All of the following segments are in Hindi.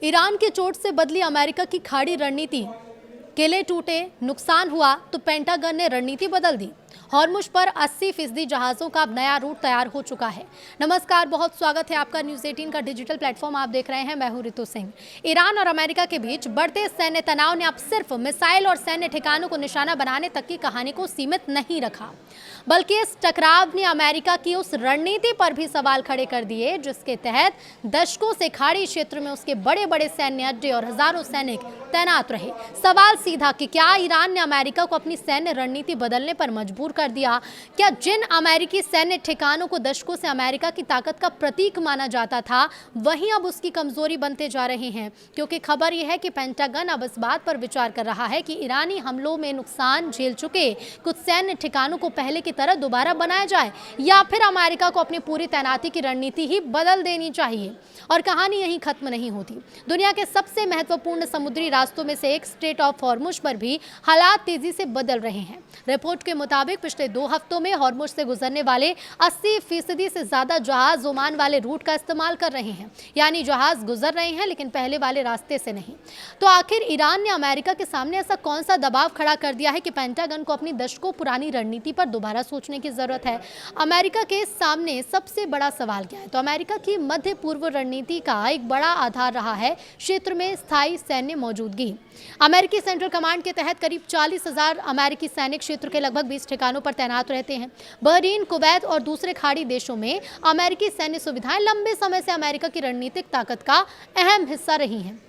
ईरान की चोट से बदली अमेरिका की खाड़ी रणनीति। किले टूटे, नुकसान हुआ तो पेंटागन ने रणनीति बदल दी। हॉर्मुज पर 80% जहाजों का अब नया रूट तैयार हो चुका है। नमस्कार, बहुत स्वागत है आपका न्यूज़ 18 का डिजिटल प्लेटफॉर्म आप देख रहे हैं। मैं हूं रितु सिंह। ईरान और अमेरिका के बीच बढ़ते सैन्य तनाव ने अब सिर्फ मिसाइल और सैन्य ठिकानों को निशाना बनाने तक की कहानी को सीमित नहीं रखा, बल्कि इस टकराव ने अमेरिका की उस रणनीति पर भी सवाल खड़े कर दिए जिसके तहत दशकों से खाड़ी क्षेत्र में उसके बड़े बड़े सैन्य अड्डे और हजारों सैनिक तैनात रहे। सवाल सीधा कि क्या ईरान ने अमेरिका को अपनी सैन्य रणनीति बदलने पर मजबूर कर दिया? क्या जिन अमेरिकी सैन्य ठिकानों को दशकों से अमेरिका की ताकत का प्रतीक माना जाता था, वहीं अब उसकी कमजोरी बनते जा रहे हैं? क्योंकि खबर यह है कि पेंटागन अब इस बात पर विचार कर रहा है कि ईरानी हमलों में नुकसान झेल चुके कुछ सैन्य ठिकानों को पहले की तरह दोबारा बनाया जाए, या फिर अमेरिका को अपनी पूरी तैनाती की रणनीति ही बदल देनी चाहिए। और कहानी यहीं खत्म नहीं होती। दुनिया के सबसे महत्वपूर्ण समुद्री रास्तों में से एक स्ट्रेट ऑफ हॉर्मुज पर भी हालात तेजी से बदल रहे हैं। रिपोर्ट के मुताबिक पिछले 2 हफ्तों में हॉर्मुज से गुजरने वाले 80% से ज्यादा जहाज ओमान वाले रूट का इस्तेमाल कर रहे हैं, यानी जहाज गुजर रहे हैं लेकिन पहले वाले रास्ते से नहीं। तो आखिर ईरान ने अमेरिका के सामने ऐसा कौन सा दबाव खड़ा कर दिया है कि पेंटागन को अपनी दशकों पुरानी रणनीति पर दोबारा सोचने की जरूरत है? अमेरिका के सामने सबसे बड़ा सवाल क्या है? तो अमेरिका की मध्य पूर्व रणनीति का एक बड़ा आधार रहा है क्षेत्र में स्थायी सैन्य मौजूदगी। अमेरिकी सेंट्रल कमांड के तहत करीब 40,000 अमेरिकी सैनिक क्षेत्र के लगभग 20 ठिकानों पर तैनात रहते हैं। बहरीन, कुवैत और दूसरे खाड़ी देशों में अमेरिकी सैन्य सुविधाएं लंबे समय से अमेरिका की रणनीतिक ताकत का अहम हिस्सा रही हैं।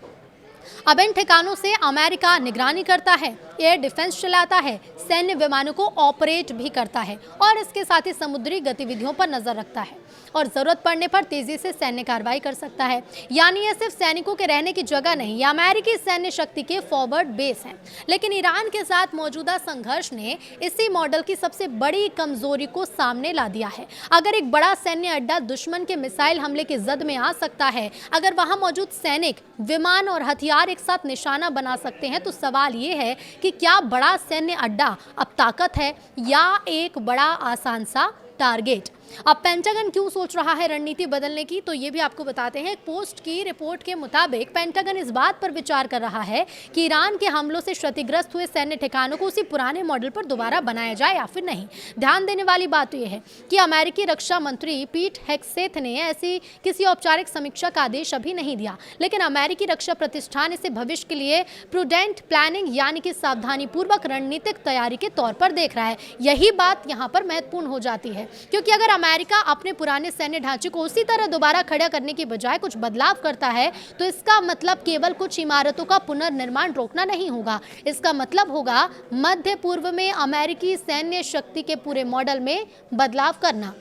अब इन ठिकानों से अमेरिका निगरानी करता है, एयर डिफेंस चलाता है, सैन्य विमानों को ऑपरेट भी करता है और इसके साथ ही समुद्री गतिविधियों पर नजर रखता है और जरूरत पड़ने पर तेजी से सैन्य कार्रवाई कर सकता है। यानी यह सिर्फ सैनिकों के रहने की जगह नहीं, यह अमेरिकी सैन्य शक्ति के फॉरवर्ड बेस है। लेकिन ईरान के साथ मौजूदा संघर्ष ने इसी मॉडल की सबसे बड़ी कमजोरी को सामने ला दिया है। अगर एक बड़ा सैन्य अड्डा दुश्मन के मिसाइल हमले की जद में आ सकता है, अगर वहां मौजूद सैनिक, विमान और हथियार एक साथ निशाना बना सकते हैं, तो सवाल ये है कि क्या बड़ा सैन्य अड्डा अब ताकत है या एक बड़ा आसान सा टारगेट? अब पेंटागन क्यों सोच रहा है रणनीति बदलने की, तो ये भी आपको बताते हैं। एक पोस्ट की रिपोर्ट के मुताबिक पेंटागन इस बात पर विचार कर रहा है कि ईरान के हमलों से क्षतिग्रस्त हुए सैन्य ठिकानों को उसी पुराने मॉडल पर दोबारा बनाया जाए या फिर नहीं। ध्यान देने वाली बात तो यह है कि अमेरिकी रक्षा मंत्री पीट हेग्सेथ ने ऐसी किसी औपचारिक समीक्षा का आदेश अभी नहीं दिया, लेकिन अमेरिकी रक्षा प्रतिष्ठान इसे भविष्य के लिए प्रूडेंट प्लानिंग यानी कि सावधानी पूर्वक रणनीतिक तैयारी के तौर पर देख रहा है। यही बात यहाँ पर महत्वपूर्ण हो जाती है, क्योंकि अगर अमेरिका अपने पुराने सैन्य ढांचे को उसी तरह दोबारा खड़ा करने की बजाय कुछ बदलाव करता है, तो इसका मतलब केवल कुछ इमारतों का पुनर्निर्माण रोकना नहीं होगा। इसका मतलब होगा मध्य पूर्व में अमेरिकी सैन्य शक्ति के पूरे मॉडल में बदलाव करना।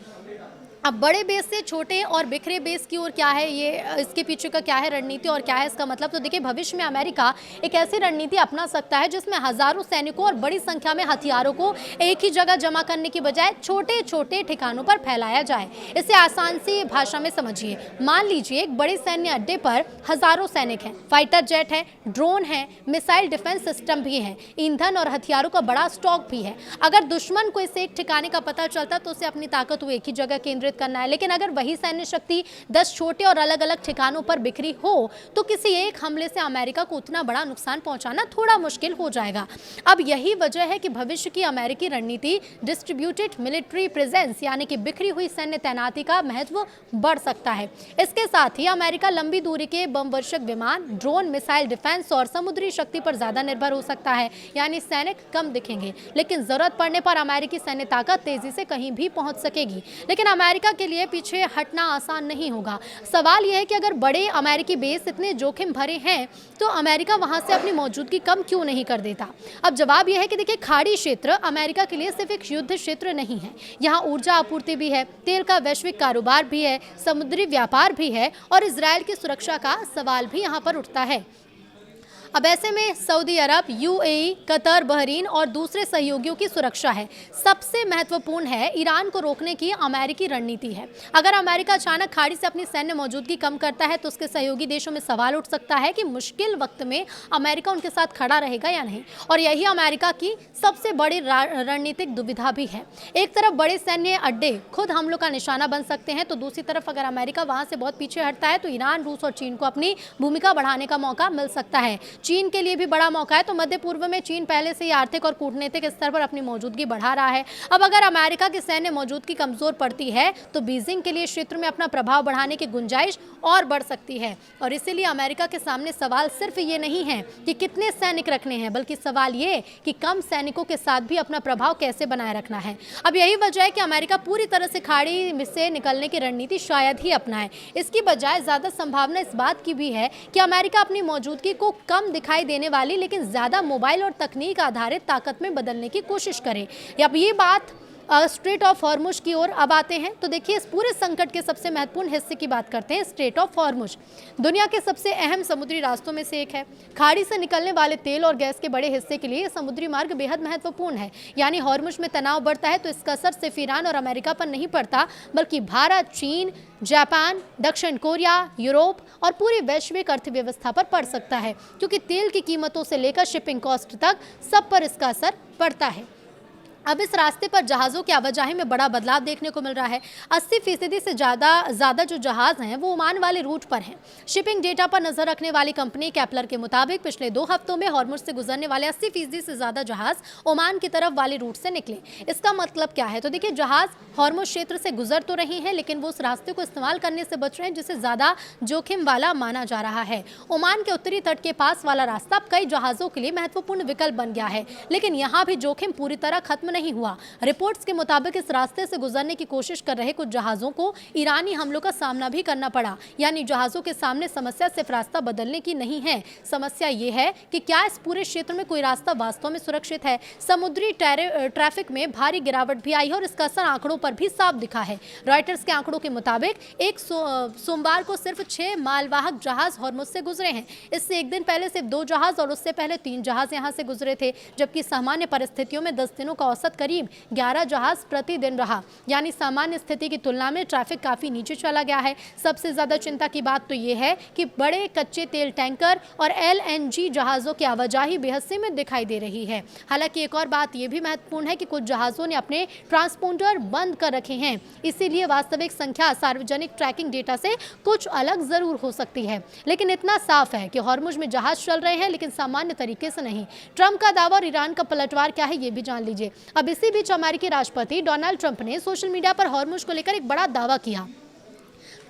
अब बड़े बेस से छोटे और बिखरे बेस की ओर क्या है, ये इसके पीछे का क्या है रणनीति और क्या है इसका मतलब? तो देखिए, भविष्य में अमेरिका एक ऐसी रणनीति अपना सकता है जिसमें हजारों सैनिकों और बड़ी संख्या में हथियारों को एक ही जगह जमा करने की बजाय छोटे छोटे ठिकानों पर फैलाया जाए। इसे आसान सी भाषा में समझिए। मान लीजिए एक बड़े सैन्य अड्डे पर हजारों सैनिक हैं, फाइटर जेट है, ड्रोन है, मिसाइल डिफेंस सिस्टम भी है, ईंधन और हथियारों का बड़ा स्टॉक भी है। अगर दुश्मन को इस एक ठिकाने का पता चलता तो उसे अपनी ताकत को एक ही जगह केंद्रित करना है। लेकिन अगर वही सैन्य शक्ति 10 छोटे और अलग अलग ठिकानों पर बिखरी हो, तो किसी एक हमले से अमेरिका को उतना बड़ा नुकसान पहुंचाना थोड़ा मुश्किल हो जाएगा। अब यही वजह है कि भविष्य की अमेरिकी रणनीति डिस्ट्रीब्यूटेड मिलिट्री प्रेजेंस यानी कि बिखरी हुई सैन्य तैनाती का महत्व बढ़ सकता है। इसके साथ ही अमेरिका लंबी दूरी के बम वर्षक विमान, ड्रोन, मिसाइल डिफेंस और समुद्री शक्ति पर ज्यादा निर्भर हो सकता है। यानी सैनिक कम दिखेंगे, लेकिन जरूरत पड़ने पर अमेरिकी सैन्य ताकत तेजी से कहीं भी पहुंच सकेगी। लेकिन अमेरिका के लिए पीछे हटना आसान नहीं होगा। सवाल यह है कि अगर बड़े अमेरिकी बेस इतने जोखिम भरे हैं, तो अमेरिका वहां से अपनी मौजूदगी कम क्यों नहीं कर देता? अब जवाब यह है कि देखिए, खाड़ी क्षेत्र अमेरिका के लिए सिर्फ एक युद्ध क्षेत्र नहीं है। यहाँ ऊर्जा आपूर्ति भी है, तेल का वैश्विक कारोबार भी है, समुद्री व्यापार भी है और इजरायल की सुरक्षा का सवाल भी यहाँ पर उठता है। अब ऐसे में सऊदी अरब, यूएई, कतर, बहरीन और दूसरे सहयोगियों की सुरक्षा है। सबसे महत्वपूर्ण है ईरान को रोकने की अमेरिकी रणनीति है। अगर अमेरिका अचानक खाड़ी से अपनी सैन्य मौजूदगी कम करता है तो उसके सहयोगी देशों में सवाल उठ सकता है कि मुश्किल वक्त में अमेरिका उनके साथ खड़ा रहेगा या नहीं। और यही अमेरिका की सबसे बड़ी रणनीतिक दुविधा भी है। एक तरफ बड़े सैन्य अड्डे खुद हमलों का निशाना बन सकते हैं, तो दूसरी तरफ अगर अमेरिका वहां से बहुत पीछे हटता है तो ईरान, रूस और चीन को अपनी भूमिका बढ़ाने का मौका मिल सकता है। चीन के लिए भी बड़ा मौका है। तो मध्य पूर्व में चीन पहले से ही आर्थिक और कूटनीतिक स्तर पर अपनी मौजूदगी बढ़ा रहा है। अब अगर अमेरिका की सैन्य मौजूदगी कमजोर पड़ती है तो बीजिंग के लिए क्षेत्र में अपना प्रभाव बढ़ाने की गुंजाइश और बढ़ सकती है। और इसीलिए अमेरिका के सामने सवाल सिर्फ ये नहीं है कि कितने सैनिक रखने हैं, बल्कि सवाल ये कि कम सैनिकों के साथ भी अपना प्रभाव कैसे बनाए रखना है। अब यही वजह है कि अमेरिका पूरी तरह से खाड़ी से निकलने की रणनीति शायद ही अपनाए। इसकी बजाय ज्यादा संभावना इस बात की भी है कि अमेरिका अपनी मौजूदगी को कम दिखाई देने वाली लेकिन ज्यादा मोबाइल और तकनीक आधारित ताकत में बदलने की कोशिश करे। अब ये बात स्ट्रेट ऑफ हॉर्मुज की ओर अब आते हैं। तो देखिए, इस पूरे संकट के सबसे महत्वपूर्ण हिस्से की बात करते हैं। स्ट्रेट ऑफ हॉर्मुज दुनिया के सबसे अहम समुद्री रास्तों में से एक है। खाड़ी से निकलने वाले तेल और गैस के बड़े हिस्से के लिए यह समुद्री मार्ग बेहद महत्वपूर्ण है। यानी हॉर्मुज में तनाव बढ़ता है तो इसका असर सिर्फ ईरान और अमेरिका पर नहीं पड़ता, बल्कि भारत, चीन, जापान, दक्षिण कोरिया, यूरोप और पूरी वैश्विक अर्थव्यवस्था पर पड़ सकता है, क्योंकि तेल की कीमतों से लेकर शिपिंग कॉस्ट तक सब पर इसका असर पड़ता है। अब इस रास्ते पर जहाज़ों की आवाजाही में बड़ा बदलाव देखने को मिल रहा है। 80% से ज़्यादा जो जहाज़ हैं वो ओमान वाले रूट पर हैं। शिपिंग डेटा पर नजर रखने वाली कंपनी कैपलर के मुताबिक पिछले 2 हफ्तों में हॉर्मुज से गुजरने वाले 80% से ज़्यादा जहाज़ ओमान की तरफ वाले रूट से निकले। इसका मतलब क्या है? तो देखिए, जहाज़ हॉर्मुज क्षेत्र से गुजर तो रही हैं, लेकिन वो उस रास्ते को इस्तेमाल करने से बच रहे हैं जिसे ज़्यादा जोखिम वाला माना जा रहा है। ओमान के उत्तरी तट के पास वाला रास्ता अब कई जहाज़ों के लिए महत्वपूर्ण विकल्प बन गया है, लेकिन यहाँ भी जोखिम पूरी तरह खत्म नहीं हुआ। रिपोर्ट्स के मुताबिक इस रास्ते से गुजरने की कोशिश कर रहे कुछ जहाजों को ईरानी हमलों का सामना भी करना पड़ा। यानी जहाजों के सामने समस्या सिर्फ रास्ता बदलने की नहीं है, समस्या ये है कि क्या इस पूरे क्षेत्र में कोई रास्ता वास्तव में सुरक्षित है। समुद्री ट्रैफिक में भारी गिरावट भी आई है और इसका असर आंकड़ों पर भी साफ दिखा है। रॉयटर्स के आंकड़ों के मुताबिक एक सोमवार को सिर्फ 6 मालवाहक जहाज हॉर्मुज से गुजरे हैं। इससे एक दिन पहले सिर्फ 2 जहाज और उससे पहले 3 जहाज यहां से गुजरे थे, जबकि सामान्य परिस्थितियों में 10 दिनों का औसत करीब 11 जहाज प्रतिदिन रहा। यानी सामान्य स्थिति की तुलना में ट्रैफिक काफी नीचे चला गया है। सबसे ज्यादा चिंता की बात तो यह है कि बड़े कच्चे तेल टैंकर और एलएनजी जहाजों की आवाजाही बेहद सीमित दिखाई दे रही है। हालांकि एक और बात यह भी महत्वपूर्ण है कि कुछ जहाजों ने अपने ट्रांसपोंडर बंद कर रखे हैं, इसीलिए वास्तविक संख्या सार्वजनिक ट्रैकिंग डेटा से कुछ अलग जरूर हो सकती है। लेकिन इतना साफ है कि हॉर्मुज में जहाज चल रहे हैं, लेकिन सामान्य तरीके से नहीं। ट्रंप का दावा और ईरान का पलटवार क्या है, ये भी जान लीजिए। अब इसी बीच अमेरिकी राष्ट्रपति डोनाल्ड ट्रंप ने सोशल मीडिया पर हॉर्मुज को लेकर एक बड़ा दावा किया।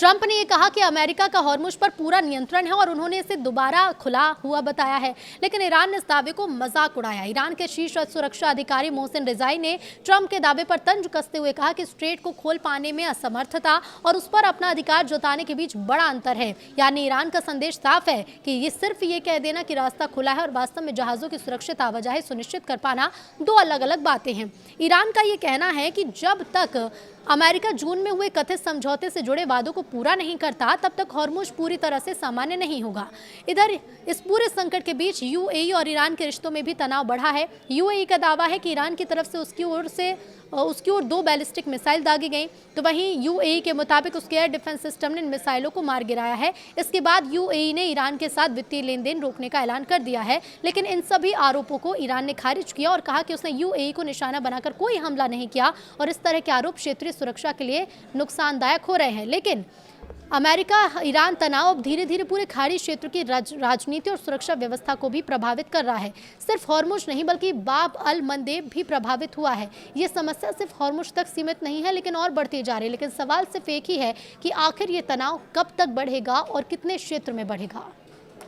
ट्रंप ने यह कहा कि अमेरिका का हॉर्मुज पर पूरा नियंत्रण है और उन्होंने इसे दोबारा खुला हुआ बताया है, लेकिन ईरान ने इस दावे को मजाक उड़ाया। ईरान के शीर्ष सुरक्षा अधिकारी मोहसिन रिजाई ने ट्रंप के दावे पर तंज कसते हुए कहा कि स्ट्रेट को खोल पाने में असमर्थता और उस पर अपना अधिकार जताने के बीच बड़ा अंतर है। यानी ईरान का संदेश साफ है कि ये सिर्फ ये कह देना कि रास्ता खुला है और वास्तव में जहाजों की सुरक्षित आवाजाही सुनिश्चित कर पाना 2 अलग अलग बातें हैं। ईरान का ये कहना है कि जब तक अमेरिका जून में हुए कथित समझौते से जुड़े वादों को पूरा नहीं करता, तब तक हॉर्मुज पूरी तरह से सामान्य नहीं होगा। इधर इस पूरे संकट के बीच यूएई और ईरान के रिश्तों में भी तनाव बढ़ा है। यूएई का दावा है कि ईरान की तरफ से उसकी ओर 2 बैलिस्टिक मिसाइल दागी गई, तो वहीं यूएई के मुताबिक उसके एयर डिफेंस सिस्टम ने इन मिसाइलों को मार गिराया है। इसके बाद यूएई ने ईरान के साथ वित्तीय लेन देन रोकने का ऐलान कर दिया है, लेकिन इन सभी आरोपों को ईरान ने खारिज किया और कहा कि उसने यूएई को निशाना बनाकर कोई हमला नहीं किया और इस तरह के आरोप क्षेत्रीय सुरक्षा के लिए नुकसानदायक हो रहे हैं। लेकिन अमेरिका ईरान तनाव धीरे धीरे पूरे खाड़ी क्षेत्र की राजनीति और सुरक्षा व्यवस्था को भी प्रभावित कर रहा है। सिर्फ हॉर्मुज नहीं बल्कि बाब अल मंदेब भी प्रभावित हुआ है। ये समस्या सिर्फ हॉर्मुज तक सीमित नहीं है, लेकिन और बढ़ती जा रही है। लेकिन सवाल सिर्फ एक ही है कि आखिर ये तनाव कब तक बढ़ेगा और कितने क्षेत्र में बढ़ेगा।